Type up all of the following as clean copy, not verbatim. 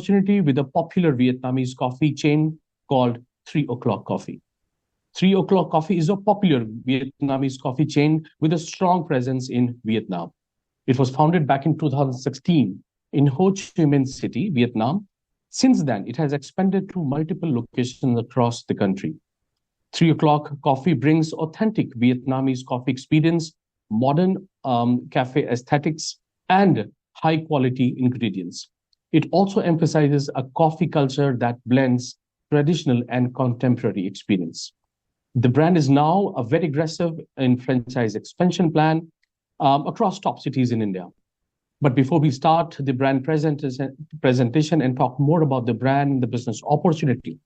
opportunity with a popular Vietnamese coffee chain called 3 o'clock Coffee. 3 o'clock Coffee is a popular Vietnamese coffee chain with a strong presence in Vietnam. It was founded back in 2016 in Ho Chi Minh City, Vietnam. Since then, it has expanded to multiple locations across the country. 3 o'clock Coffee brings authentic Vietnamese coffee experience, modern cafe aesthetics, and high quality ingredients. It also emphasizes a coffee culture that blends traditional and contemporary experience. The brand is now a very aggressive in franchise expansion plan across top cities in India. But before we start the brand presentation and talk more about the brand and the business opportunity,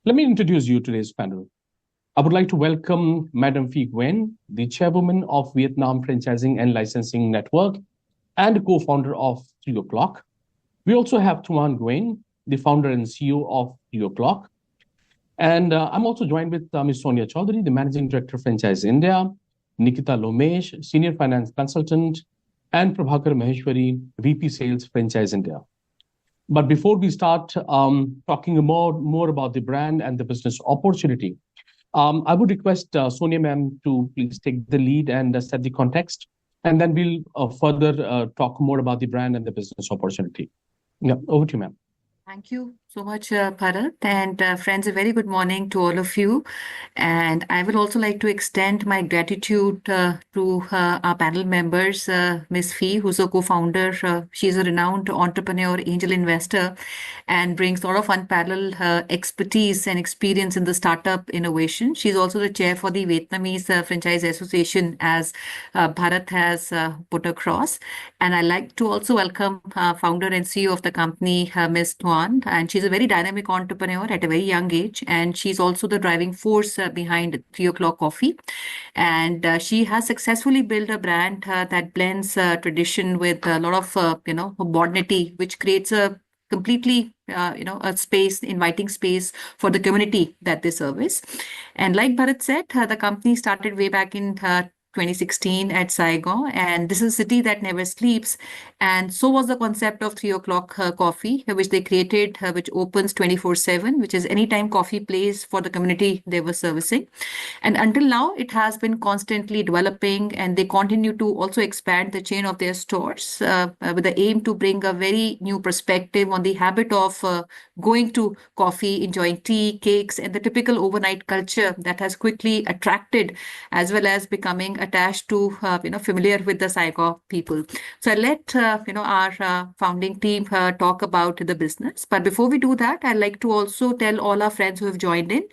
let me introduce you to today's panel. I would like to welcome Madam Phi Nguyen, the chairwoman of Vietnam Franchising and Licensing Network and co-founder of 3 o'clock. We also have Tuan Nguyen, the founder and CEO of 3 o'clock. And I'm also joined with Ms. Sonia Chaudhary, the Managing Director of Franchise India, Nikita Lomesh, Senior Finance Consultant, and Prabhakar Maheshwari, VP Sales Franchise India. But before we start talking more about the brand and the business opportunity, I would request Sonia ma'am to please take the lead and set the context, and then we'll further talk more about the brand and the business opportunity. Yeah, over to you, ma'am. Thank you so much, Bharat. And friends, a very good morning to all of you. And I would also like to extend my gratitude to our panel members, Ms. Phi, who's a co-founder. She's a renowned entrepreneur, angel investor, and brings a lot of unparalleled expertise and experience in the startup innovation. She's also the chair for the Vietnamese Franchise Association, as Bharat has put across. And I'd like to also welcome founder and CEO of the company, Ms. Tuan. And she's a very dynamic entrepreneur at a very young age. And she's also the driving force behind 3 o'clock Coffee. And she has successfully built a brand that blends tradition with a lot of, modernity, which creates a completely, a space, inviting space for the community that they service. And like Bharat said, the company started way back in 2016 at Saigon, and this is a city that never sleeps. And so was the concept of 3 o'clock Coffee, which they created, which opens 24/7, which is anytime coffee place for the community they were servicing. And until now, it has been constantly developing, and they continue to also expand the chain of their stores with the aim to bring a very new perspective on the habit of going to coffee, enjoying tea, cakes, and the typical overnight culture that has quickly attracted as well as becoming attached to, familiar with the Saigon people. So I let, our founding team talk about the business. But before we do that, I'd like to also tell all our friends who have joined in.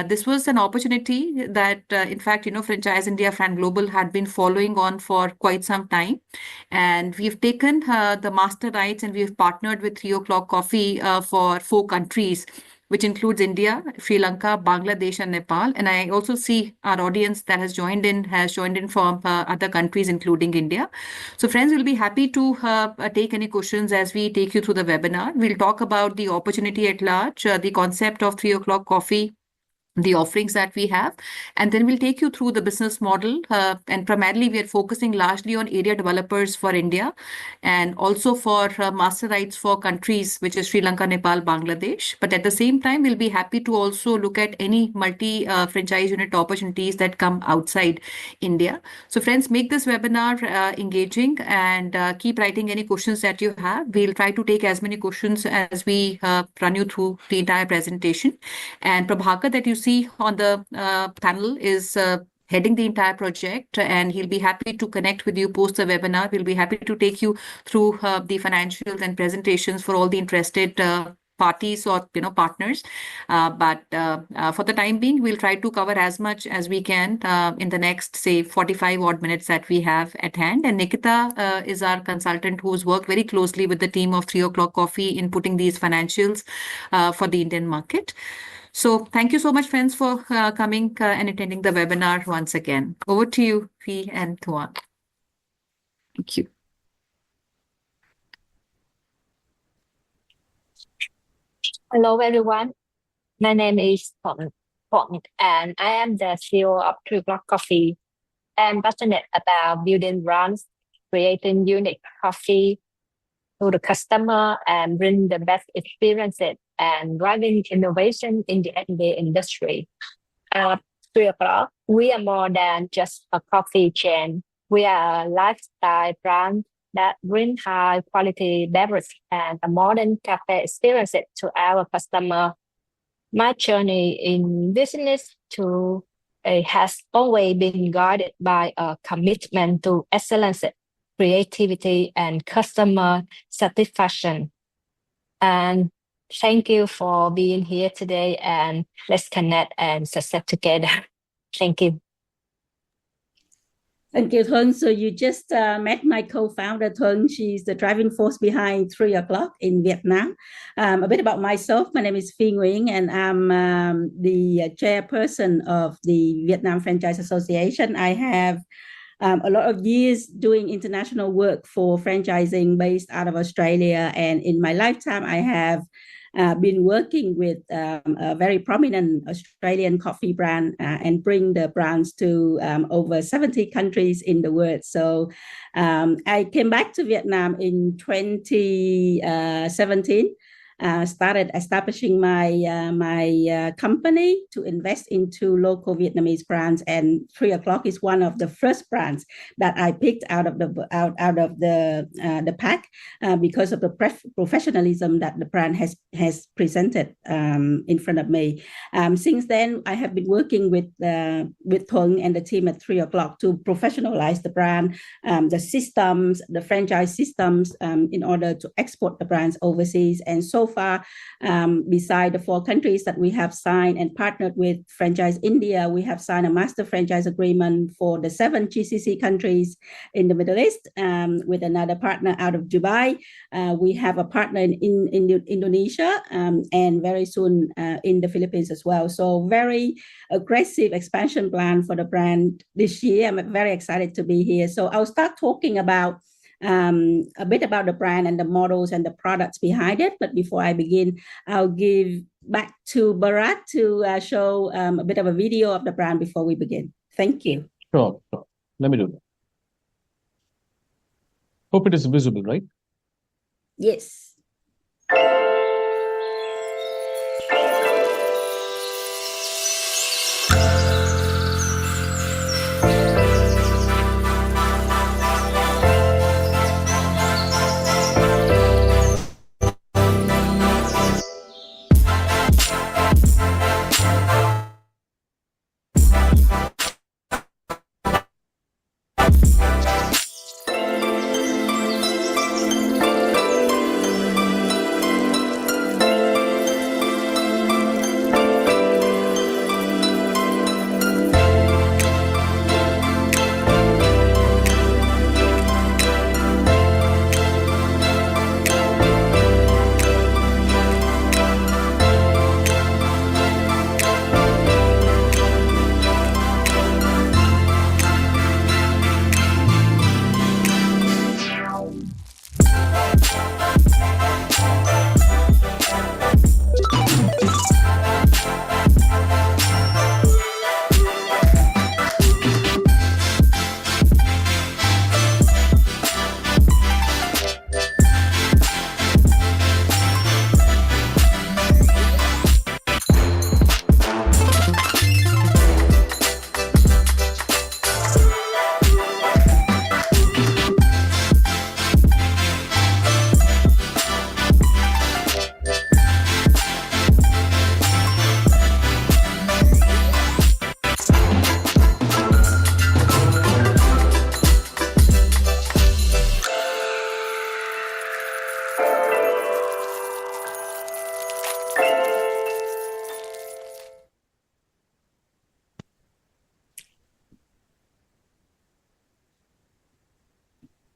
This was an opportunity that, in fact, Franchise India Fran Global had been following on for quite some time. And we've taken the master rights and we've partnered with 3 o'clock Coffee for 4 countries, which includes India, Sri Lanka, Bangladesh, and Nepal. And I also see our audience that has joined in from other countries, including India. So friends, we'll be happy to take any questions as we take you through the webinar. We'll talk about the opportunity at large, the concept of 3 o'clock Coffee, the offerings that we have, and then we'll take you through the business model. And primarily, we are focusing largely on area developers for India and also for master rights for countries, which is Sri Lanka, Nepal, Bangladesh. But at the same time, we'll be happy to also look at any multi-franchise unit opportunities that come outside India. So friends, make this webinar engaging and keep writing any questions that you have. We'll try to take as many questions as we run you through the entire presentation. And Prabhakar, that you see on the panel, is heading the entire project, and he'll be happy to connect with you post the webinar. We'll be happy to take you through the financials and presentations for all the interested parties or partners. But for the time being, we'll try to cover as much as we can in the next, say, 45 odd minutes that we have at hand. And Nikita is our consultant who's worked very closely with the team of 3 o'clock Coffee in putting these financials for the Indian market. So thank you so much, friends, for coming and attending the webinar once again. Over to you, Phi and Tuan. Thank you. Hello, everyone. My name is Thuận, and I am the CEO of 3 o'clock Coffee. I'm passionate about building brands, creating unique coffee, to the customer and bring the best experiences and driving innovation in the F&B industry. At 3 o'clock, we are more than just a coffee chain. We are a lifestyle brand that bring high quality beverage and a modern cafe experience to our customer. My journey in business has always been guided by a commitment to excellence, creativity, and customer satisfaction. And thank you for being here today, and let's connect and success together. Thank you. Thank you, Thuận. So you just met my co-founder, Thuận. She's the driving force behind 3 o'clock in Vietnam. A bit about myself. My name is Phi Nguyen, and I'm the chairperson of the Vietnam Franchise Association. I have a lot of years doing international work for franchising based out of Australia. And in my lifetime, I have been working with a very prominent Australian coffee brand and bring the brands to over 70 countries in the world. So I came back to Vietnam in 2017. Started establishing my company to invest into local Vietnamese brands, and 3 o'clock is one of the first brands that I picked out of the pack because of the professionalism that the brand has presented in front of me. Since then, I have been working with Thuận and the team at 3 o'clock to professionalize the brand, the systems, the franchise systems, in order to export the brands overseas. And so far, beside the 4 countries that we have signed and partnered with Franchise India, we have signed a master franchise agreement for the 7 GCC countries in the Middle East with another partner out of Dubai. We have a partner in Indonesia and very soon in the Philippines as well. So very aggressive expansion plan for the brand this year. I'm very excited to be here. So I'll start talking about a bit about the brand and the models and the products behind it. But before I begin, I'll give back to Bharat to show a bit of a video of the brand before we begin. Thank you. Sure. Let me do that. Hope it is visible, right? Yes.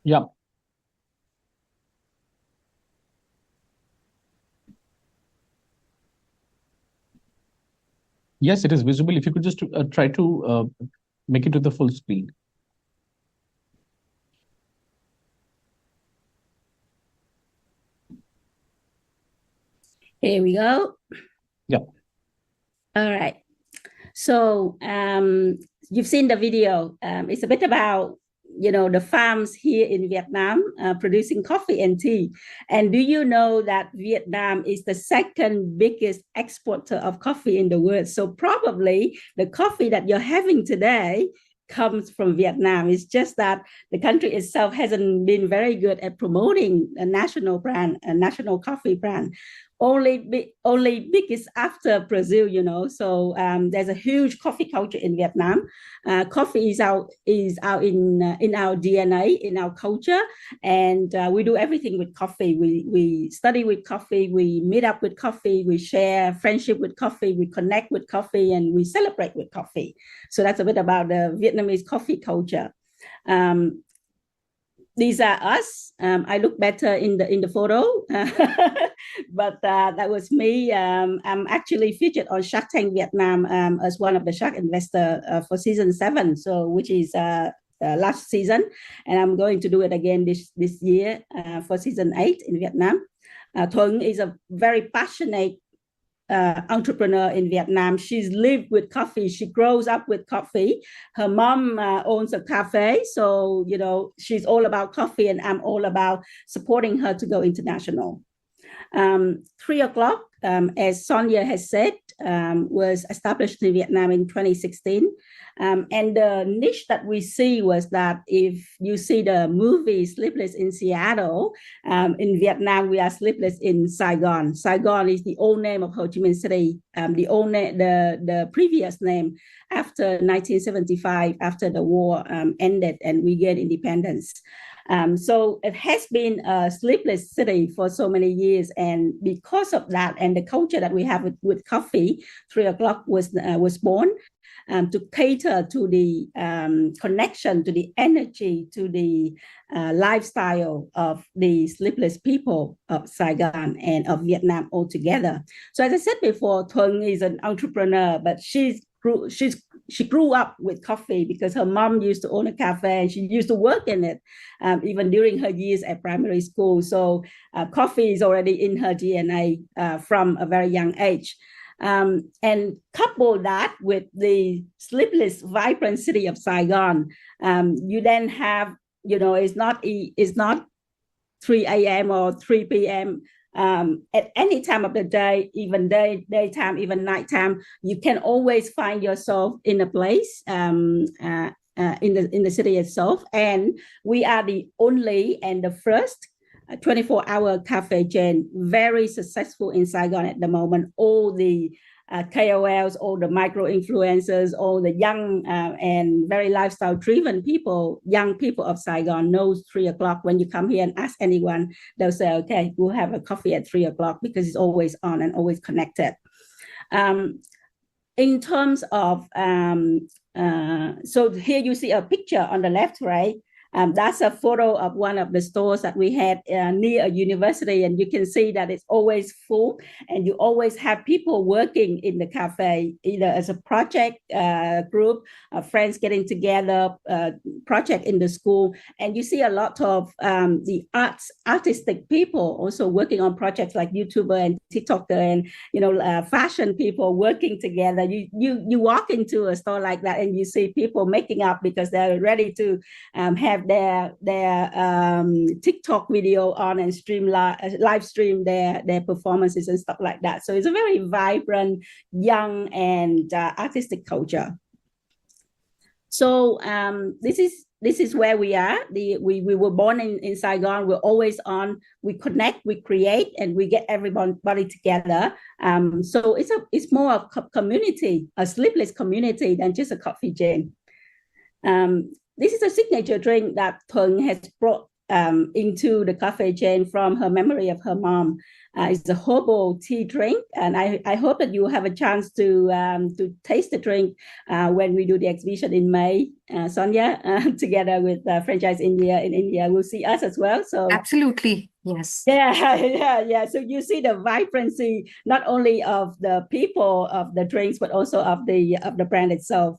Yeah. Yes, it is visible. If you could just try to make it to the full screen. Here we go. Yeah. All right. So you've seen the video. It's a bit about the farms here in Vietnam producing coffee and tea. And do you know that Vietnam is the second biggest exporter of coffee in the world? So probably the coffee that you're having today comes from Vietnam. It's just that the country itself hasn't been very good at promoting a national brand, a national coffee brand. Only biggest after Brazil, So there's a huge coffee culture in Vietnam. Coffee is out in our DNA, in our culture, and we do everything with coffee. We study with coffee, we meet up with coffee, we share friendship with coffee, we connect with coffee, and we celebrate with coffee. So that's a bit about the Vietnamese coffee culture. These are us. I look better in the photo, but that was me. I'm actually featured on Shark Tank Vietnam as one of the shark investor for season 7, so which is last season, and I'm going to do it again this year for season 8 in Vietnam. Thuận is a very passionate entrepreneur in Vietnam. She's lived with coffee. She grows up with coffee. Her mom owns a cafe. So, she's all about coffee, and I'm all about supporting her to go international. 3’O, as Sonia has said, was established in Vietnam in 2016. And the niche that we see was that if you see the movie Sleepless in Seattle, in Vietnam, we are Sleepless in Saigon. Saigon is the old name of Ho Chi Minh City, the previous name after 1975, after the war ended and we get independence. So it has been a sleepless city for so many years, and because of that and the culture that we have with coffee, 3’O was born to cater to the connection, to the energy, to the lifestyle of the sleepless people of Saigon and of Vietnam altogether. So as I said before, Thuận is an entrepreneur, but she grew up with coffee because her mom used to own a cafe and she used to work in it even during her years at primary school. So coffee is already in her DNA from a very young age. And couple that with the sleepless, vibrant city of Saigon, you then have, it's not 3 a.m. or 3 p.m. At any time of the day, even daytime, even nighttime, you can always find yourself in a place in the city itself. And we are the only and the first 24-hour cafe chain, very successful in Saigon at the moment. All the KOLs, all the micro influencers, all the young and very lifestyle driven people, young people of Saigon knows 3’O. When you come here and ask anyone, they'll say, okay, we'll have a coffee at 3’O because it's always on and always connected. In terms of, so here you see a picture on the left, right? That's a photo of one of the stores that we had near a university, and you can see that it's always full, and you always have people working in the cafe, either as a project group, friends getting together, project in the school, and you see a lot of the artistic people also working on projects like YouTuber and TikToker and fashion people working together. You walk into a store like that and you see people making up because they're ready to have their TikTok video on and live stream their performances and stuff like that. So it's a very vibrant, young and artistic culture. So this is where we are. We were born in Saigon. We're always on. We connect, we create, and we get everybody together. So it's more of a community, a sleepless community than just a coffee chain. This is a signature drink that Thuận has brought into the cafe chain from her memory of her mom. It's a herbal tea drink, and I hope that you have a chance to taste the drink when we do the exhibition in May. Sonia, together with Franchise India in India, will see us as well. So absolutely, yes. Yeah. So you see the vibrancy not only of the people of the drinks, but also of the brand itself.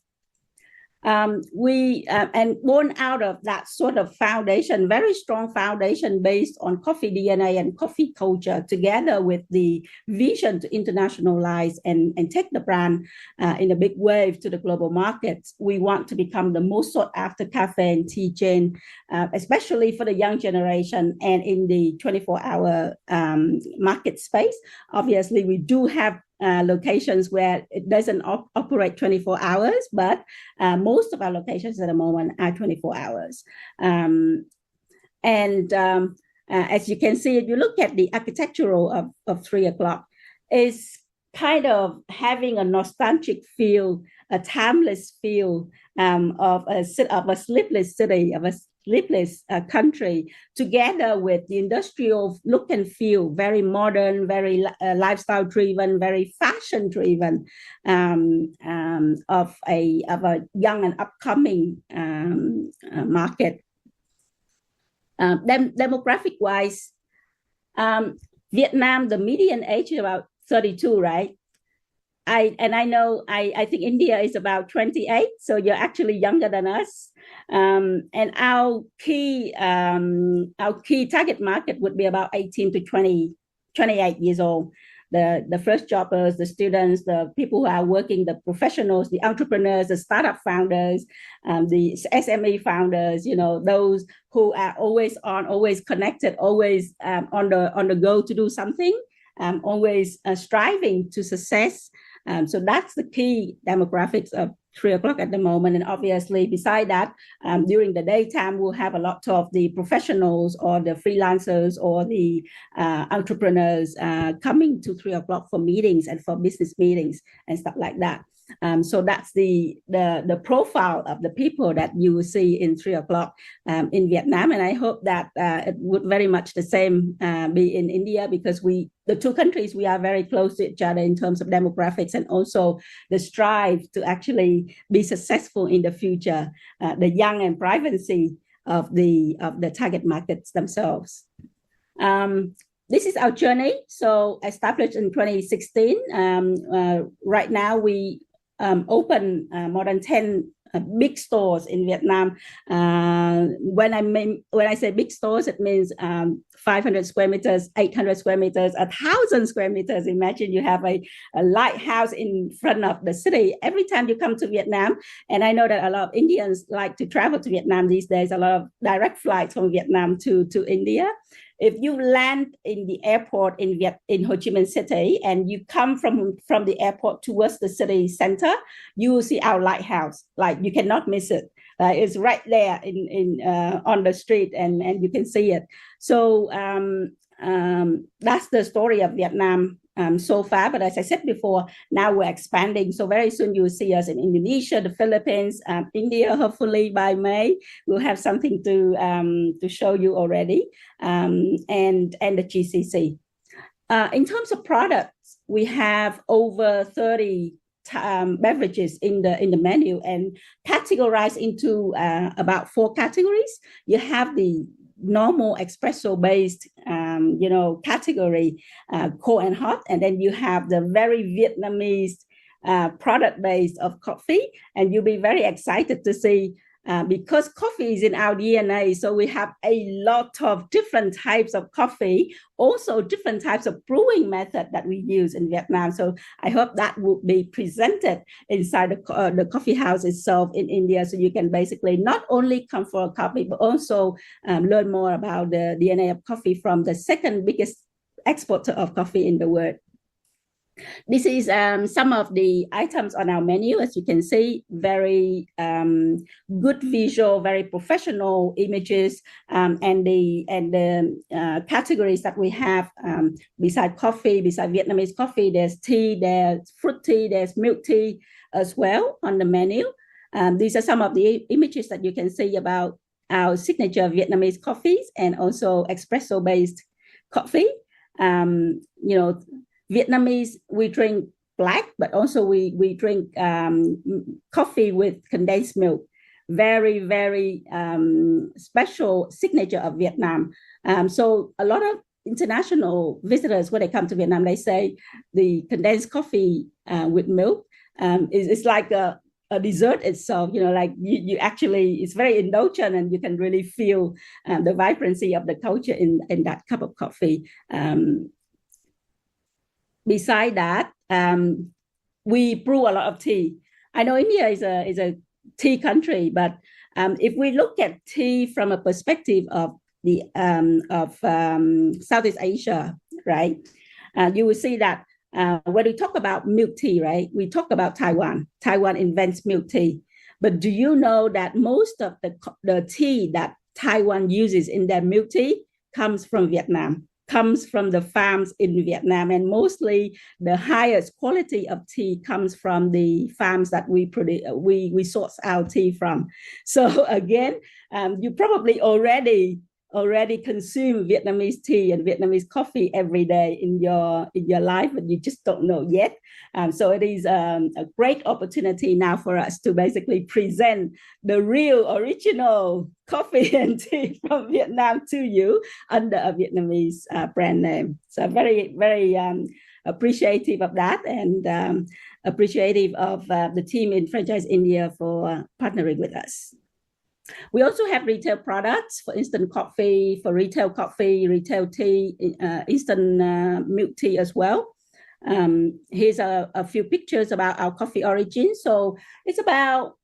And born out of that sort of foundation, very strong foundation based on coffee DNA and coffee culture, together with the vision to internationalize and take the brand in a big wave to the global markets. We want to become the most sought after cafe and tea chain, especially for the young generation and in the 24-hour market space. Obviously, we do have locations where it doesn't operate 24 hours, but most of our locations at the moment are 24 hours. As you can see, if you look at the architectural of 3 o'clock, it's kind of having a nostalgic feel, a timeless feel of a sleepless city, of a sleepless country, together with the industrial look and feel, very modern, very lifestyle driven, very fashion driven, of a young and upcoming market. Demographic wise, Vietnam, the median age is about 32, right? I think India is about 28, so you're actually younger than us. And our key target market would be about 18 to 28 years old. The first jobbers, the students, the people who are working, the professionals, the entrepreneurs, the startup founders, the SME founders, those who are always on, always connected, always on the go to do something, always striving to success. So that's the key demographics of 3 o'clock at the moment. And obviously, beside that, during the daytime, we'll have a lot of the professionals or the freelancers or the entrepreneurs coming to 3 o'clock for meetings and for business meetings and stuff like that. So that's the profile of the people that you will see in 3 o'clock in Vietnam. And I hope that it would very much the same be in India, because the two countries, we are very close to each other in terms of demographics and also the strive to actually be successful in the future, the young and privacy of the target markets themselves. This is our journey. So established in 2016. Right now we open more than 10 big stores in Vietnam. When I say big stores, it means 500 square meters, 800 square meters, 1,000 square meters. Imagine you have a lighthouse in front of the city every time you come to Vietnam. And I know that a lot of Indians like to travel to Vietnam these days, a lot of direct flights from Vietnam to India. If you land in the airport in Ho Chi Minh City and you come from the airport towards the city center, you will see our lighthouse. Like, you cannot miss it. It's right there on the street, and you can see it. So that's the story of Vietnam so far. But as I said before, now we're expanding. So very soon you will see us in Indonesia, the Philippines, India. Hopefully by May we'll have something to show you already, and the GCC. In terms of products, we have over 30 beverages in the menu, and categorized into about 4 categories. You have the normal espresso based category, cold and hot, and then you have the very Vietnamese product based of coffee. And you'll be very excited to see, because coffee is in our DNA, so we have a lot of different types of coffee, also different types of brewing method that we use in Vietnam. So I hope that will be presented inside the coffee house itself in India, so you can basically not only come for a coffee, but also learn more about the DNA of coffee from the second biggest exporter of coffee in the world. This is some of the items on our menu. As you can see, very good visual, very professional images, and the categories that we have beside coffee, beside Vietnamese coffee, there's tea, there's fruit tea, there's milk tea as well on the menu. These are some of the images that you can see about our signature Vietnamese coffees and also espresso-based coffee. Vietnamese, we drink black, but also we drink coffee with condensed milk. Very, very special signature of Vietnam. So a lot of international visitors, when they come to Vietnam, they say the condensed coffee with milk is like a a dessert itself, like you actually, it's very indulgent, and you can really feel the vibrancy of the culture in that cup of coffee. Beside that, we brew a lot of tea. I know India is a tea country, but if we look at tea from a perspective of the Southeast Asia, right, you will see that when we talk about milk tea, right, we talk about Taiwan. Taiwan invents milk tea. But do you know that most of the tea that Taiwan uses in their milk tea comes from Vietnam, comes from the farms in Vietnam, and mostly the highest quality of tea comes from the farms that we produce, we source our tea from. So again, you probably already consume Vietnamese tea and Vietnamese coffee every day in your life, but you just don't know yet. So it is a great opportunity now for us to basically present the real original coffee and tea from Vietnam to you under a Vietnamese brand name. So very, very appreciative of that, and appreciative of the team in Franchise India for partnering with us. We also have retail products for instant coffee, for retail coffee, retail tea, instant milk tea as well. Here's a few pictures about our coffee origin. So it's about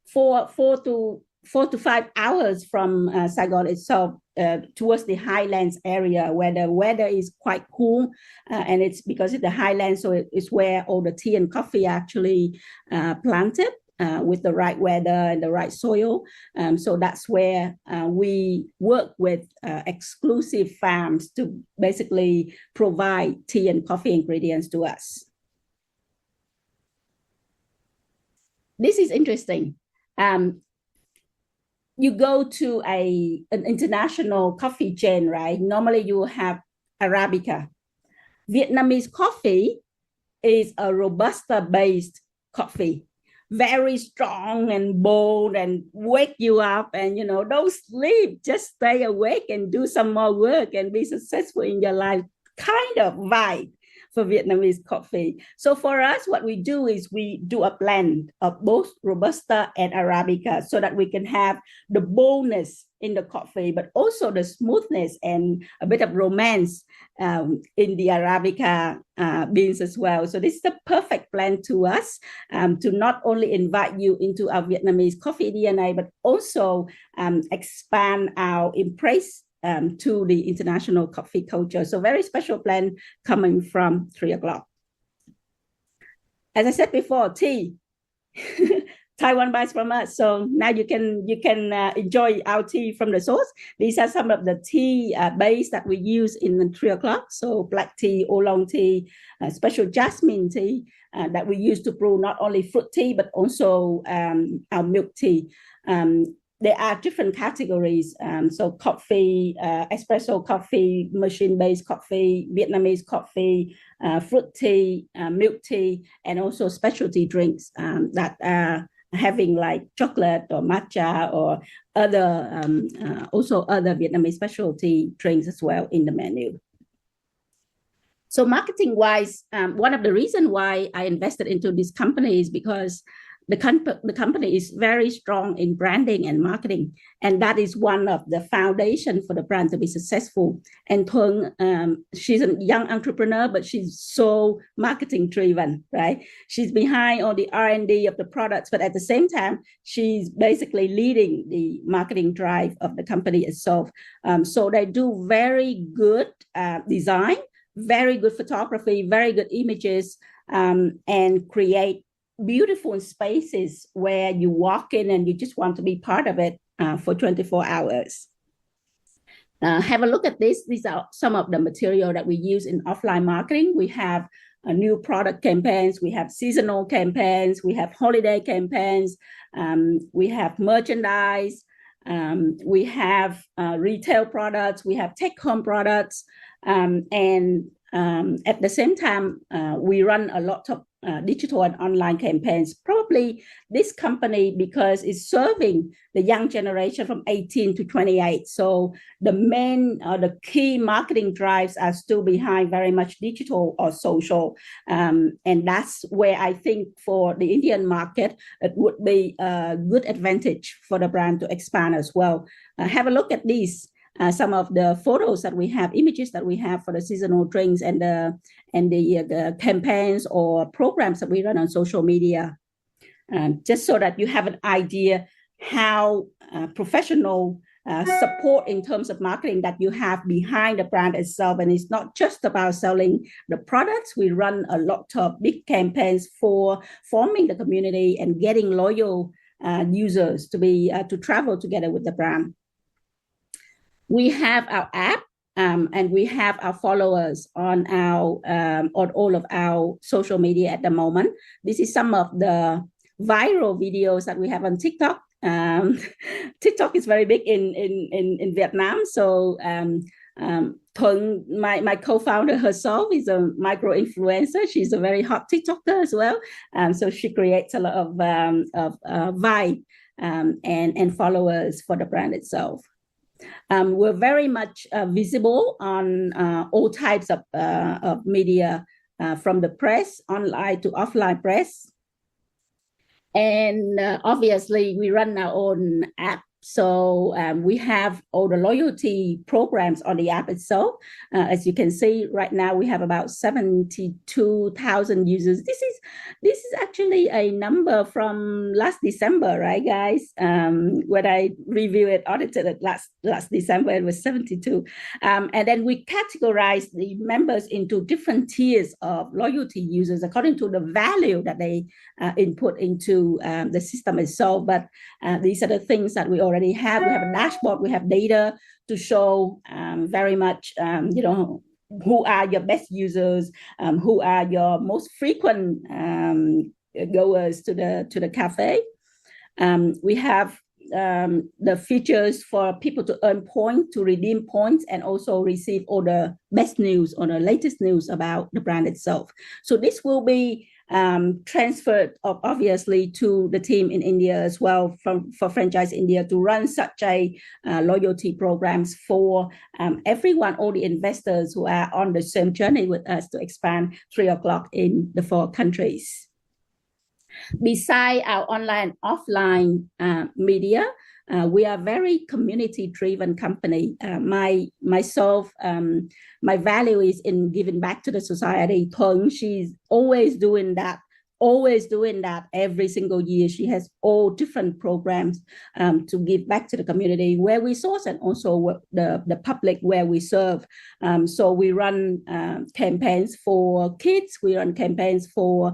4 to 5 hours from Saigon itself, towards the highlands area where the weather is quite cool, and it's because it's the highlands, so it's where all the tea and coffee are actually planted. With the right weather and the right soil. So that's where we work with exclusive farms to basically provide tea and coffee ingredients to us. This is interesting. You go to an international coffee chain, right? Normally you will have Arabica. Vietnamese coffee is a Robusta-based coffee. Very strong and bold and wake you up, and don't sleep, just stay awake and do some more work and be successful in your life kind of vibe for Vietnamese coffee. So for us, what we do is we do a blend of both Robusta and Arabica so that we can have the boldness in the coffee, but also the smoothness and a bit of romance in the Arabica beans as well. So this is the perfect blend to us to not only invite you into our Vietnamese coffee DNA, but also expand our embrace to the international coffee culture. So very special blend coming from 3’O. As I said before, tea. Taiwan buys from us, so now you can enjoy our tea from the source. These are some of the tea base that we use in the 3’O. So black tea, oolong tea, special jasmine tea that we use to brew not only fruit tea but also our milk tea. There are different categories. So coffee, espresso coffee, machine-based coffee, Vietnamese coffee, fruit tea, milk tea, and also specialty drinks that are having like chocolate or matcha or also other Vietnamese specialty drinks as well in the menu. So marketing-wise, one of the reasons why I invested into this company is because the company is very strong in branding and marketing, and that is one of the foundation for the brand to be successful. And Thuong, she's a young entrepreneur, but she's so marketing driven, right? She's behind all the R&D of the products, but at the same time, she's basically leading the marketing drive of the company itself. So they do very good design, very good photography, very good images, and create beautiful spaces where you walk in and you just want to be part of it for 24 hours. Have a look at this. These are some of the material that we use in offline marketing. We have new product campaigns, we have seasonal campaigns, we have holiday campaigns, we have merchandise, we have retail products, we have take-home products, and At the same time, we run a lot of digital and online campaigns. Probably this company, because it's serving the young generation from 18 to 28. So the main, the key marketing drives are still behind very much digital or social. And that's where I think for the Indian market, it would be a good advantage for the brand to expand as well. Have a look at these. Some of the photos that we have, images that we have for the seasonal drinks and the campaigns or programs that we run on social media, just so that you have an idea how professional support in terms of marketing that you have behind the brand itself. And it's not just about selling the products. We run a lot of big campaigns for forming the community and getting loyal users to travel together with the brand. We have our app, and we have our followers on all of our social media at the moment. This is some of the viral videos that we have on TikTok. TikTok is very big in Vietnam. So Thuận, my co-founder herself, is a micro influencer. She's a very hot TikToker as well. So she creates a lot of vibe and followers for the brand itself. We're very much visible on all types of media, from the press, online to offline press. And obviously, we run our own app. So we have all the loyalty programs on the app itself. As you can see right now, we have about 72,000 users. This is actually a number from last December, right, guys? When I audited it last December, it was 72. And then we categorize the members into different tiers of loyalty users according to the value that they input into the system itself. But these are the things that we already have. We have a dashboard, we have data to show very much, who are your best users, who are your most frequent goers to the cafe. We have the features for people to earn points, to redeem points, and also receive all the best news or the latest news about the brand itself. So this will be transferred obviously to the team in India as well, for Franchise India, to run such a loyalty programs for everyone, all the investors who are on the same journey with us to expand 3o'clock in the 4 countries. Beside our online, offline media, we are a very community-driven company. Myself, my value is in giving back to the society. Thuận, she's always doing that every single year. She has all different programs to give back to the community where we source, and also the public where we serve. So we run campaigns for kids. We run campaigns for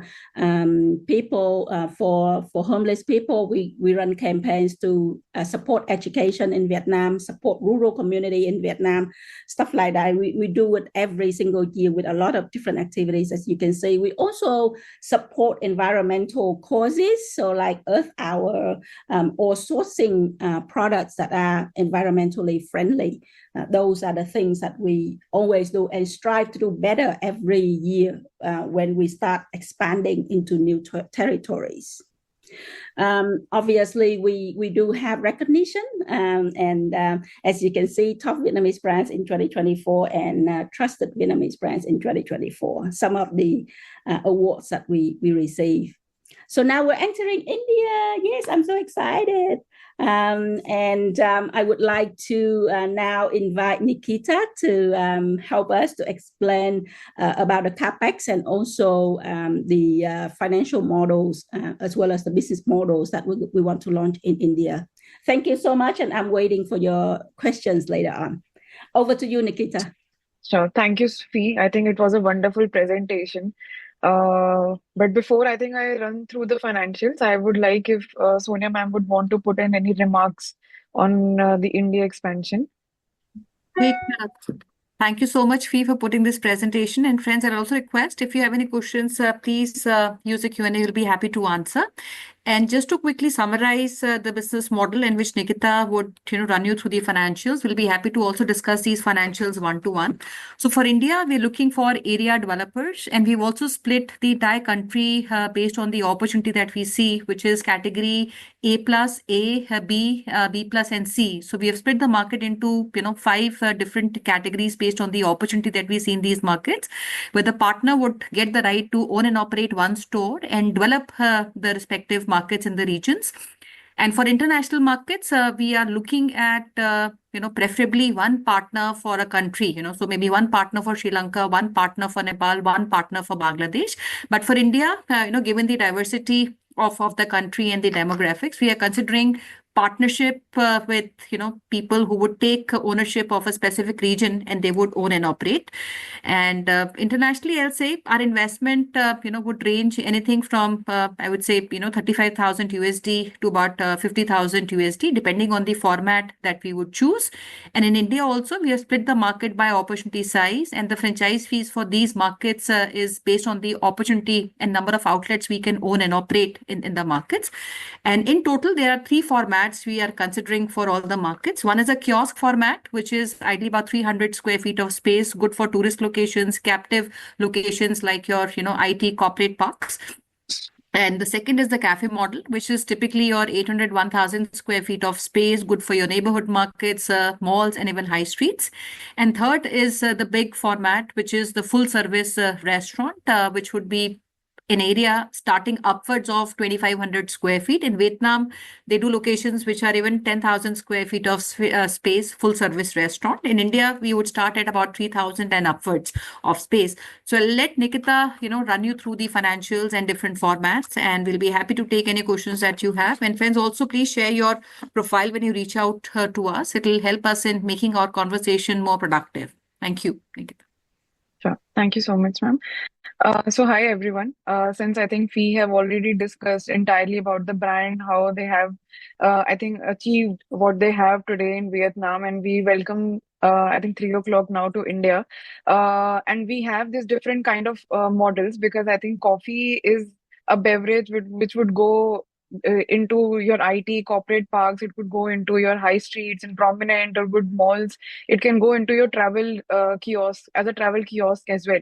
people, for homeless people. We run campaigns to support education in Vietnam, support rural community in Vietnam, stuff like that. We do it every single year with a lot of different activities, as you can see. We also support environmental causes, so like Earth Hour, or sourcing products that are environmentally friendly. Those are the things that we always do and strive to do better every year when we start expanding into new territories. Obviously, we do have recognition, and as you can see, top Vietnamese brands in 2024 and trusted Vietnamese brands in 2024, some of the awards that we receive. So now we're entering India. Yes, I'm so excited. And I would like to now invite Nikita to help us to explain about the CapEx and also the financial models, as well as the business models that we want to launch in India. Thank you so much, and I'm waiting for your questions later on. Over to you, Nikita. Sure. Thank you, Sophie. I think it was a wonderful presentation. But before I run through the financials, I would like if Sonia ma'am would want to put in any remarks on the India expansion. Great. Thank you so much, Fee, for putting this presentation. And friends, I'll also request if you have any questions, please use the Q&A. We'll be happy to answer. And just to quickly summarize the business model in which Nikita would run you through the financials, we'll be happy to also discuss these financials one-to-one. So for India, we're looking for area developers, and we've also split the entire country based on the opportunity that we see, which is category A plus, A, B, B plus, and C. So we have split the market into 5 different categories based on the opportunity that we see in these markets, where the partner would get the right to own and operate one store and develop the respective markets in the regions. And for international markets, we are looking at preferably one partner for a country. So maybe one partner for Sri Lanka, one partner for Nepal, one partner for Bangladesh. But for India, given the diversity of the country and the demographics, we are considering partnership with people who would take ownership of a specific region and they would own and operate. And internationally, I'll say our investment would range anything from I would say 35,000 USD to about 50,000 USD, depending on the format that we would choose. And in India also, we have split the market by opportunity size, and the franchise fees for these markets is based on the opportunity and number of outlets we can own and operate in the markets. And in total, there are 3 formats we are considering for all the markets. One is a kiosk format, which is ideally about 300 square feet of space, good for tourist locations, captive locations like your, IT corporate parks. And the second is the cafe model, which is typically your 800, 1,000 square feet of space, good for your neighborhood markets, malls, and even high streets. And third is the big format, which is the full service restaurant, which would be an area starting upwards of 2,500 square feet. In Vietnam, they do locations which are even 10,000 square feet of space, full service restaurant. In India, we would start at about 3,000 and upwards of space. So I'll let Nikita, run you through the financials and different formats, and we'll be happy to take any questions that you have. And friends, also please share your profile when you reach out to us. It will help us in making our conversation more productive. Thank you, Nikita. Sure. Thank you so much, ma'am. So hi everyone. Since I think we have already discussed entirely about the brand, how they have, I think, achieved what they have today in Vietnam, and we welcome, I think, 3 o'clock now to India. And we have this different kind of models, because I think coffee is a beverage which would go into your IT corporate parks. It could go into your high streets and prominent or good malls. It can go into your travel kiosk as a travel kiosk as well.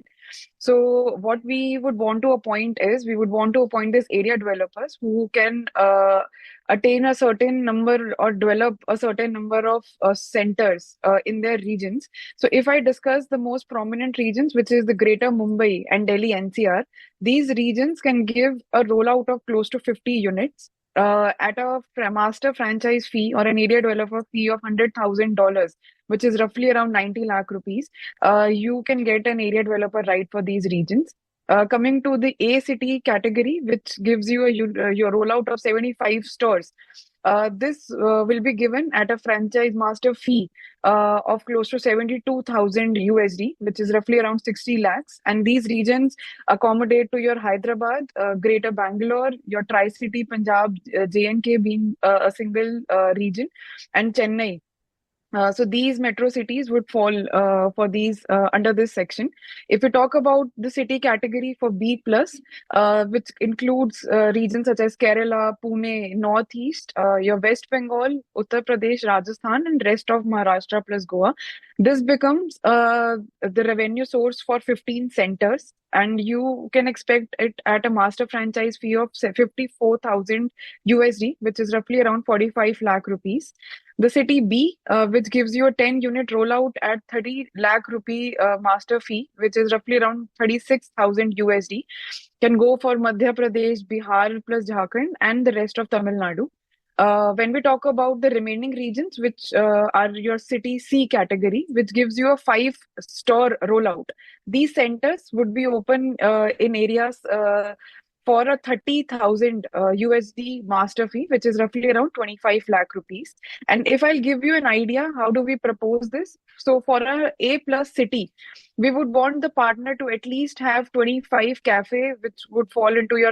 So what we would want to appoint is, we would want to appoint these area developers who can attain a certain number or develop a certain number of centers in their regions. So if I discuss the most prominent regions, which is the Greater Mumbai and Delhi NCR, these regions can give a rollout of close to 50 units at a master franchise fee or an area developer fee of $100,000, which is roughly around 90 lakh rupees. You can get an area developer right for these regions. Coming to the A city category, which gives you your rollout of 75 stores. This will be given at a franchise master fee of close to 72,000 USD, which is roughly around 60 lakhs. And these regions accommodate to your Hyderabad, Greater Bangalore, your Tri-City Punjab, J&K being a single region, and Chennai. So these metro cities would fall for these under this section. If we talk about the city category for B plus, which includes regions such as Kerala, Pune, Northeast, your West Bengal, Uttar Pradesh, Rajasthan, and rest of Maharashtra plus Goa, this becomes the revenue source for 15 centers, and you can expect it at a master franchise fee of 54,000 USD, which is roughly around 45 lakh rupees. The city B, which gives you a 10-unit rollout at 30 lakh rupee master fee, which is roughly around 36,000 USD, can go for Madhya Pradesh, Bihar plus Jharkhand, and the rest of Tamil Nadu. When we talk about the remaining regions, which are your city C category, which gives you a 5-store rollout, these centers would be open in areas for a 30,000 USD master fee, which is roughly around 25 lakh rupees. And if I'll give you an idea, how do we propose this? So for a A plus city, we would want the partner to at least have 25 cafe, which would fall into your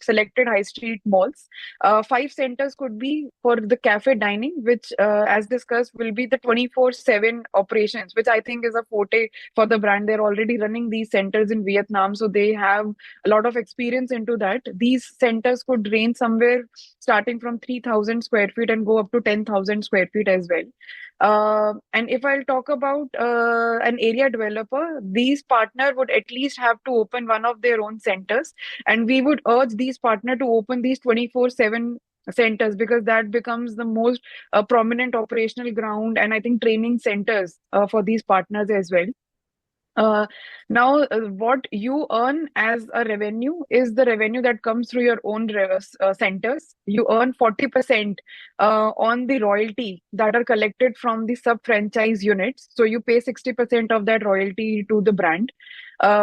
selected high street malls. 5 centers could be for the cafe dining, which as discussed will be the 24/7 operations, which I think is a forte for the brand. They're already running these centers in Vietnam, so they have a lot of experience dimensions into that, these centers could range somewhere starting from 3,000 square feet and go up to 10,000 square feet as well. And if I'll talk about an area developer, these partner would at least have to open one of their own centers, and we would urge these partner to open these 24/7 centers, because that becomes the most prominent operational ground, and I think training centers for these partners as well. Now, what you earn as a revenue is the revenue that comes through your own centers. You earn 40% on the royalty that are collected from the sub-franchise units. So you pay 60% of that royalty to the brand.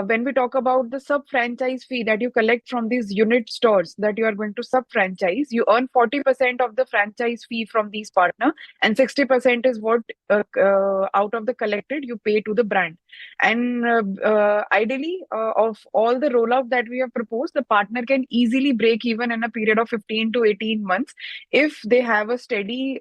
When we talk about the sub-franchise fee that you collect from these unit stores that you are going to sub-franchise, you earn 40% of the franchise fee from these partner, and 60% is what out of the collected you pay to the brand. And ideally, of all the rollout that we have proposed, the partner can easily break even in a period of 15 to 18 months if they have a steady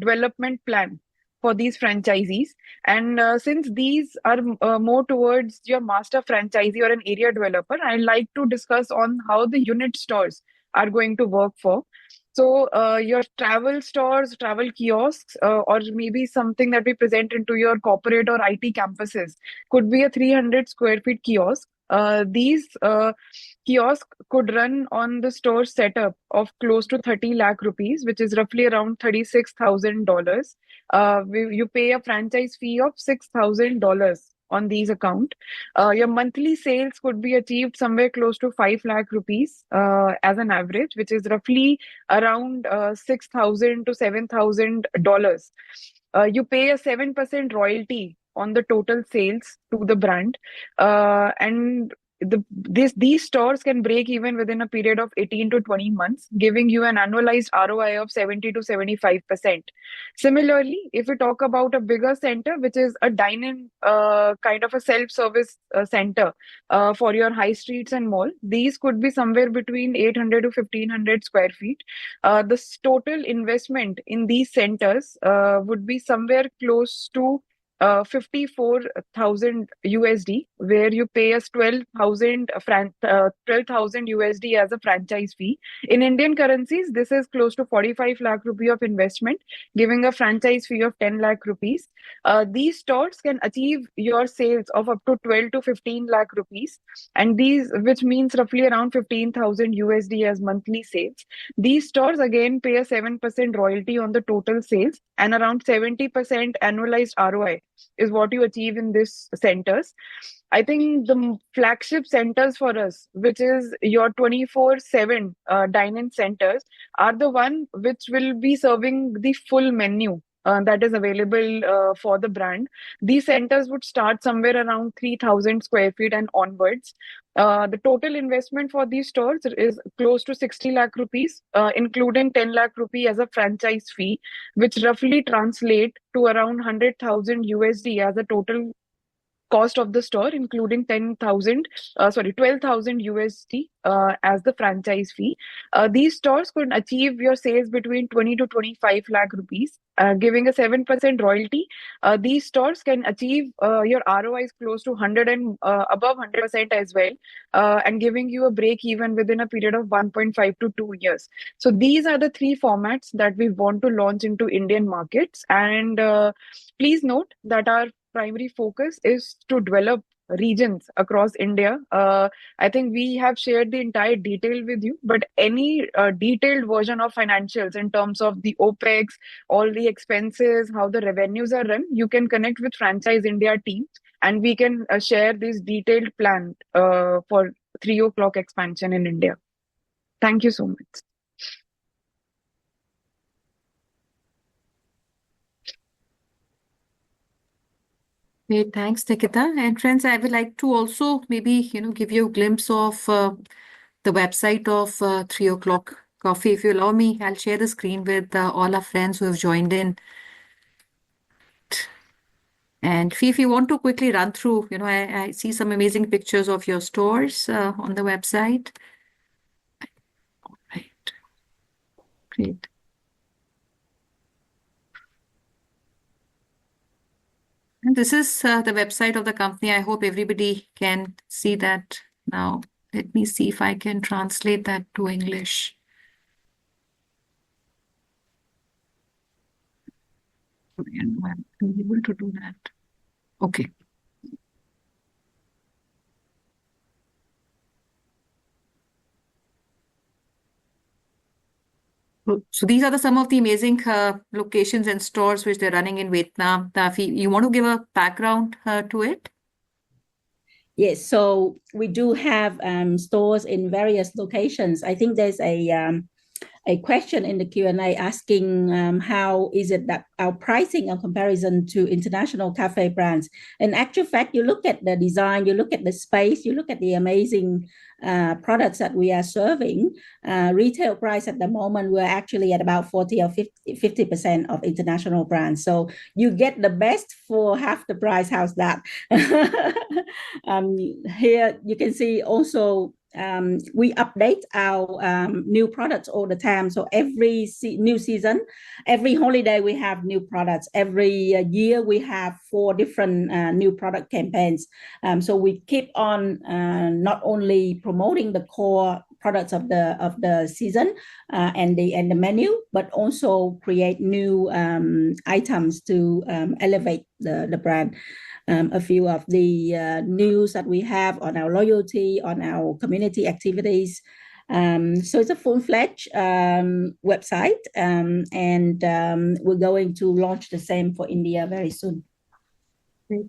development plan for these franchisees. And since these are more towards your master franchisee or an area developer, I'd like to discuss on how the unit stores are going to work for. So your travel stores, travel kiosks, or maybe something that we present into your corporate or IT campuses could be a 300 square feet kiosk. These kiosks could run on the store setup of close to 30 lakh rupees, which is roughly around $36,000. You pay a franchise fee of $6,000 on these account. Your monthly sales could be achieved somewhere close to 5 lakh rupees as an average, which is roughly around $6,000 to $7,000. You pay a 7% royalty on the total sales to the brand, and these stores can break even within a period of 18 to 20 months, giving you an annualized ROI of 70 to 75%. Similarly, if we talk about a bigger center, which is a dine-in kind of a self-service center for your high streets and mall, these could be somewhere between 800 to 1,500 square feet. The total investment in these centers would be somewhere close to 54,000 USD, where you pay us 12,000 USD as a franchise fee. In Indian currencies, this is close to 45 lakh rupee of investment, giving a franchise fee of 10 lakh rupees. These stores can achieve your sales of up to 12 to 15 lakh rupees, and which means roughly around 15,000 USD as monthly sales. These stores again pay a 7% royalty on the total sales, and around 70% annualized ROI is what you achieve in these centers. I think the flagship centers for us, which is your 24/7 dine-in centers, are the one which will be serving the full menu that is available for the brand. These centers would start somewhere around 3,000 square feet and onwards. The total investment for these stores is close to 60 lakh rupees, including 10 lakh rupee as a franchise fee, which roughly translate to around 100,000 USD as a total cost of the store, including 12,000 USD as the franchise fee. These stores could achieve your sales between 20 to 25 lakh rupees, giving a 7% royalty. These stores can achieve your ROIs close to 100 and above 100% as well, and giving you a break even within a period of 1.5 to 2 years. So these are the three formats that we want to launch into Indian markets. And please note that our primary focus is to develop regions across India. I think we have shared the entire detail with you, but any detailed version of financials in terms of the OPEX, all the expenses, how the revenues are run, you can connect with Franchise India team, and we can share this detailed plan for 3 o'clock expansion in India. Thank you so much. Great, thanks, Nikita. And friends, I would like to also maybe give you a glimpse of the website of 3 o'clock coffee. If you allow me, I'll share the screen with all our friends who have joined in. And if you want to quickly run through, I see some amazing pictures of your stores on the website. All right, great. And this is the website of the company. I hope everybody can see that now. Let me see if I can translate that to English. I'm unable to do that. Okay. So these are some of the amazing locations and stores which they're running in Vietnam. Tafi, you want to give a background to it? Yes, so we do have stores in various locations. I think there's a question in the Q&A asking how is it that our pricing in comparison to international cafe brands. In actual fact, you look at the design, you look at the space, you look at the amazing products that we are serving. Retail price at the moment, we're actually at about 40 or 50% of international brands. So you get the best for half the price. How's that? Here you can see also we update our new products all the time. So every new season, every holiday, we have new products. Every year, we have 4 different new product campaigns. So we keep on not only promoting the core products of the season and the menu, but also create new items to elevate the brand. A few of the news that we have on our loyalty, on our community activities. So it's a full-fledged website, and we're going to launch the same for India very soon.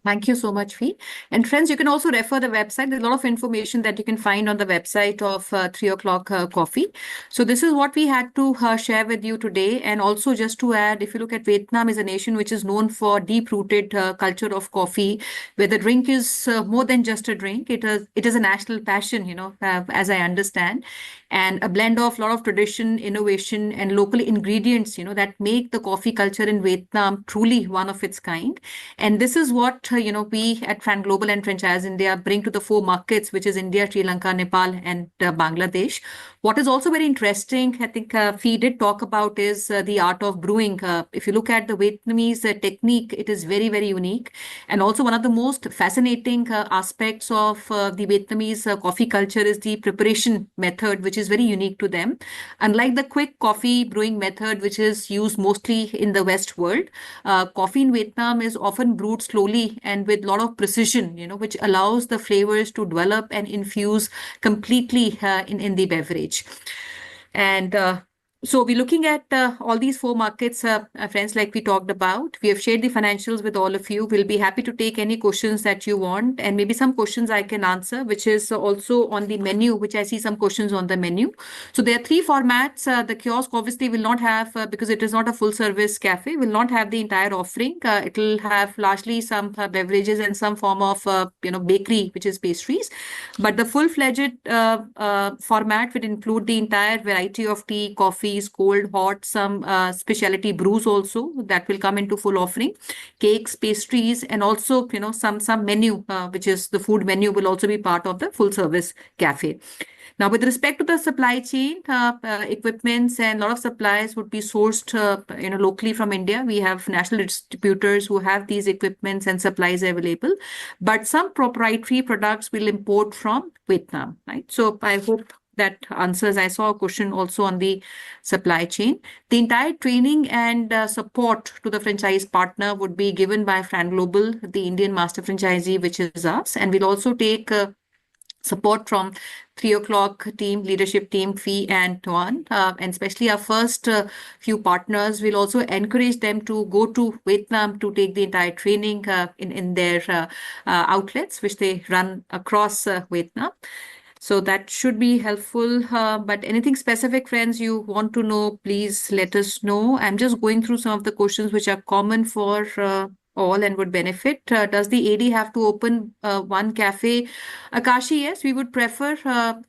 Thank you so much, Fee. And friends, you can also refer the website. There's a lot of information that you can find on the website of 3 o'clock coffee. So this is what we had to share with you today. And also just to add, if you look at Vietnam is a nation which is known for deep-rooted culture of coffee, where the drink is more than just a drink. It is a national passion, as I understand, and a blend of a lot of tradition, innovation, and local ingredients, that make the coffee culture in Vietnam truly one of its kind. And this is what we at Fran Global and Franchise India bring to the 4 markets, which is India, Sri Lanka, Nepal, and Bangladesh. What is also very interesting, I think Fee did talk about, is the art of brewing. If you look at the Vietnamese technique, it is very, very unique. And also one of the most fascinating aspects of the Vietnamese coffee culture is the preparation method, which is very unique to them. Unlike the quick coffee brewing method, which is used mostly in the West world, coffee in Vietnam is often brewed slowly and with a lot of precision, which allows the flavors to develop and infuse completely in the beverage. And so we're looking at all these 4 markets, friends, like we talked about. We have shared the financials with all of you. We'll be happy to take any questions that you want, and maybe some questions I can answer, which is also on the menu, which I see some questions on the menu. So there are 3 formats. The kiosk obviously will not have, because it is not a full service cafe, will not have the entire offering. It will have largely some beverages and some form of, bakery, which is pastries. But the full-fledged format would include the entire variety of tea, coffee, cold, hot, some specialty brews also that will come into full offering, cakes, pastries, and also some menu, which is the food menu, will also be part of the full service cafe. Now, with respect to the supply chain, equipments and a lot of supplies would be sourced, locally from India. We have national distributors who have these equipments and supplies available, but some proprietary products will import from Vietnam, right? So I hope that answers. I saw a question also on the supply chain. The entire training and support to the franchise partner would be given by Fran Global, the Indian master franchisee, which is us, and we'll also take support from 3 o'clock team, leadership team, Fee and Tuan, and especially our first few partners. Will also encourage them to go to Vietnam to take the entire training in their outlets, which they run across Vietnam. So that should be helpful. But anything specific, friends, you want to know, please let us know. I'm just going through some of the questions which are common for all and would benefit. Does the AD have to open one cafe? Akashi, yes, we would prefer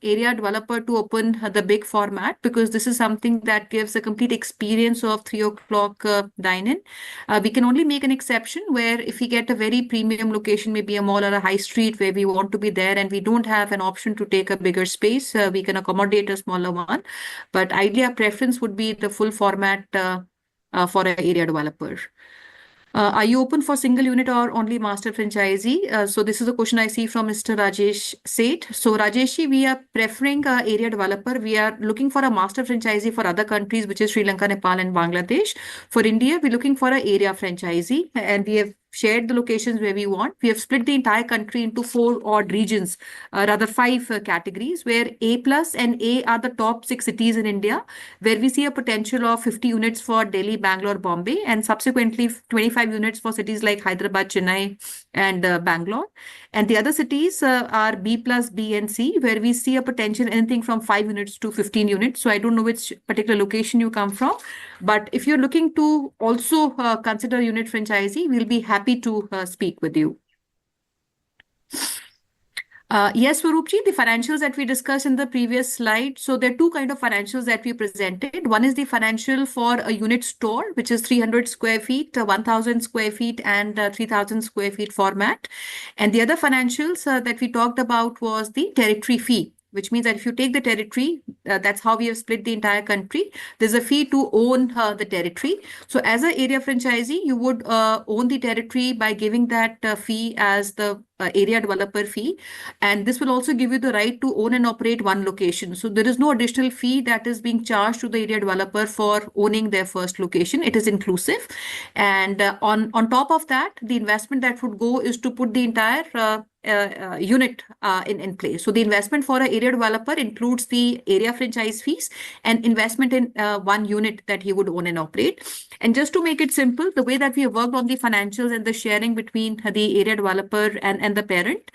area developer to open the big format, because this is something that gives a complete experience of 3 o'clock dine-in. We can only make an exception where if we get a very premium location, maybe a mall or a high street where we want to be there and we don't have an option to take a bigger space, we can accommodate a smaller one. But ideally, our preference would be the full format for an area developer. Are you open for single unit or only master franchisee? So this is a question I see from Mr. Rajesh Seth. So Rajesh, we are preferring area developer. We are looking for a master franchisee for other countries, which is Sri Lanka, Nepal, and Bangladesh. For India, we're looking for an area franchisee, and we have shared the locations where we want. We have split the entire country into 4 odd regions, rather 5 categories, where A plus and A are the top 6 cities in India, where we see a potential of 50 units for Delhi, Bangalore, Bombay, and subsequently 25 units for cities like Hyderabad, Chennai, and Bangalore. And the other cities are B plus, B, and C, where we see a potential anything from 5 units to 15 units. So I don't know which particular location you come from, but if you're looking to also consider unit franchisee, we'll be happy to speak with you. Yes, Swarupji, the financials that we discussed in the previous slide. So there are 2 kinds of financials that we presented. One is the financial for a unit store, which is 300 square feet, 1,000 square feet, and 3,000 square feet format. And the other financials that we talked about was the territory fee, which means that if you take the territory, that's how we have split the entire country. There's a fee to own the territory. So as an area franchisee, you would own the territory by giving that fee as the area developer fee. And this will also give you the right to own and operate one location. So there is no additional fee that is being charged to the area developer for owning their first location. It is inclusive. And on top of that, the investment that would go is to put the entire unit in place. So the investment for an area developer includes the area franchise fees and investment in one unit that he would own and operate. And just to make it simple, the way that we have worked on the financials and the sharing between the area developer and the parent,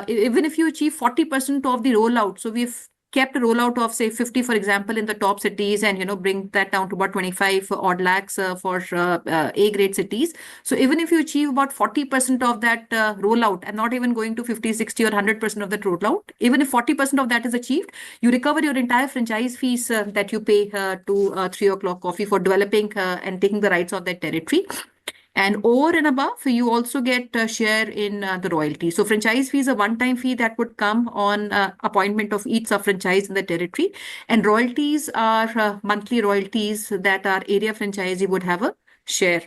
even if you achieve 40% of the rollout, so we've kept a rollout of say 50, for example, in the top cities, and bring that down to about 25 odd lakhs for A grade cities. So even if you achieve about 40% of that rollout, and not even going to 50, 60 or 100% of that rollout, even if 40% of that is achieved, you recover your entire franchise fees that you pay to 3 o'clock Coffee for developing and taking the rights of that territory. And over and above, you also get a share in the royalty. So franchise fee is a one-time fee that would come on appointment of each sub-franchise in the territory. And royalties are monthly royalties that our area franchisee would have a share.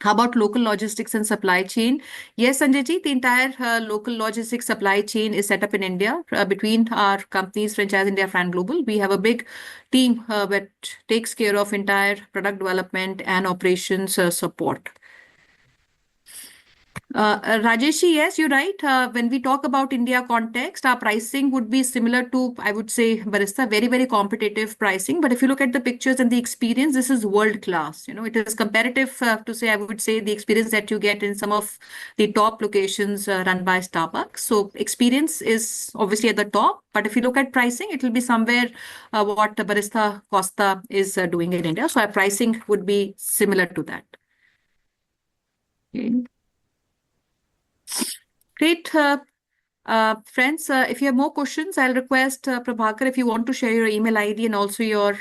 How about local logistics and supply chain? Yes, Sanjay ji, the entire local logistics supply chain is set up in India between our companies, Franchise India, Fran Global. We have a big team that takes care of entire product development and operations support. Rajeshi, yes, you're right. When we talk about India context, our pricing would be similar to, I would say, Barista, very, very competitive pricing. But if you look at the pictures and the experience, this is world class. It is comparative to say, I would say, the experience that you get in some of the top locations run by Starbucks. So experience is obviously at the top. But if you look at pricing, it will be somewhere what Barista Costa is doing in India. So our pricing would be similar to that. Okay. Great. Friends, if you have more questions, I'll request Prabhakar if you want to share your email ID and also your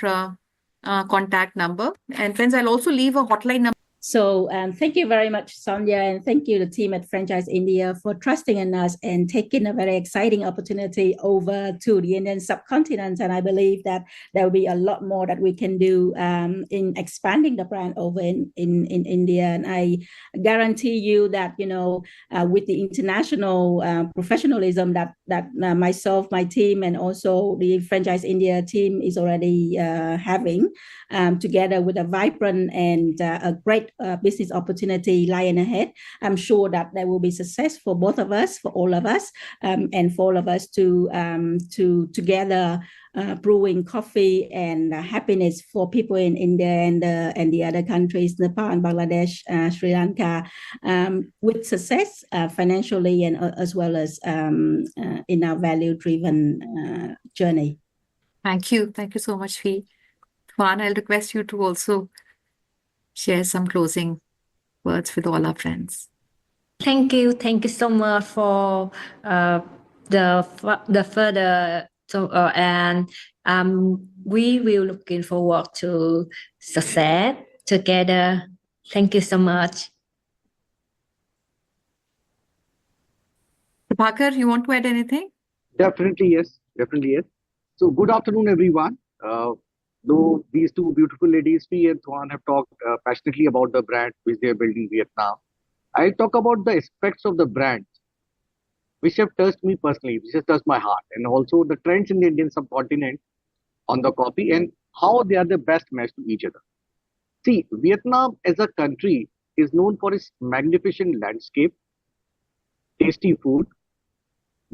contact number. And friends, I'll also leave a hotline number. So thank you very much, Sonia, and thank you, the team at Franchise India, for trusting in us and taking a very exciting opportunity over to the Indian subcontinent. And I believe that there will be a lot more that we can do in expanding the brand over in India. And I guarantee you that, with the international professionalism that myself, my team, and also the Franchise India team is already having, together with a vibrant and a great business opportunity lying ahead, I'm sure that there will be success for both of us, for all of us, and for all of us to together brewing coffee and happiness for people in India and the other countries, Nepal and Bangladesh, Sri Lanka, with success financially and as well as in our value-driven journey. Thank you. Thank you so much, Fee. Juan, I'll request you to also share some closing words with all our friends. Thank you so much for the further and we will looking forward to success together. Thank you so much. Prabhakar, you want to add anything? Definitely yes. So good afternoon, everyone. though these two beautiful ladies, Fee and Thuan, have talked passionately about the brand which they are building in Vietnam, I'll talk about the aspects of the brand which have touched me personally, which has touched my heart, and also the trends in the Indian subcontinent on the coffee and how they are the best match to each other. See, Vietnam as a country is known for its magnificent landscape, tasty food,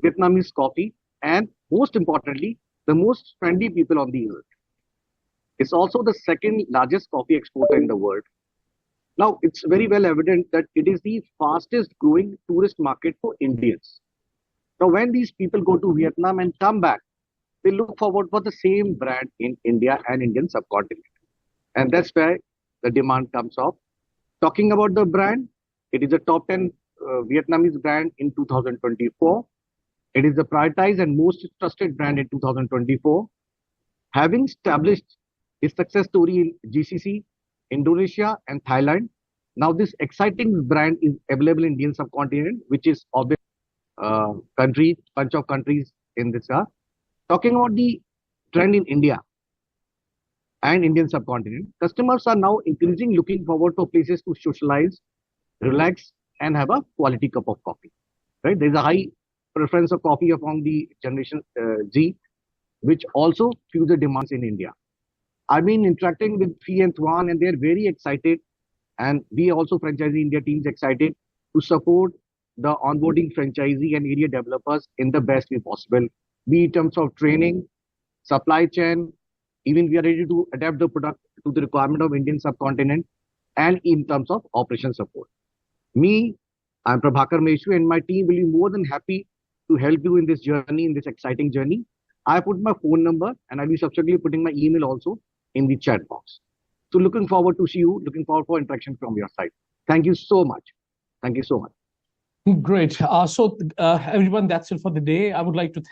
Vietnamese coffee, and most importantly, the most friendly people on the earth. It's also the second largest coffee exporter in the world. Now, it's very well evident that it is the fastest growing tourist market for Indians. Now, when these people go to Vietnam and come back, they look forward for the same brand in India and Indian subcontinent. And that's where the demand comes off. Talking about the brand, it is a top 10 Vietnamese brand in 2024. It is the prioritized and most trusted brand in 2024. Having established its success story in GCC, Indonesia, and Thailand, now this exciting brand is available in Indian subcontinent, which is obvious bunch of countries in this. Talking about the trend in India and Indian subcontinent, customers are now increasingly looking forward for places to socialize, relax, and have a quality cup of coffee. Right? There's a high preference of coffee among the generation Z, which also fuels the demands in India. I've been interacting with Fee and Thuan, and they're very excited. And we also, franchisee India teams, excited to support the onboarding franchisee and area developers in the best way possible, be in terms of training, supply chain, even we are ready to adapt the product to the requirement of Indian subcontinent, and in terms of operation support. Me, I'm Prabhakar Meshu, and my team will be more than happy to help you in this journey, in this exciting journey. I put my phone number and I'll be subsequently putting my email also in the chat box. So looking forward to see you, looking forward for interaction from your side. Thank you so much. Thank you so much. Great. Everyone, that's it for the day. I would like to thank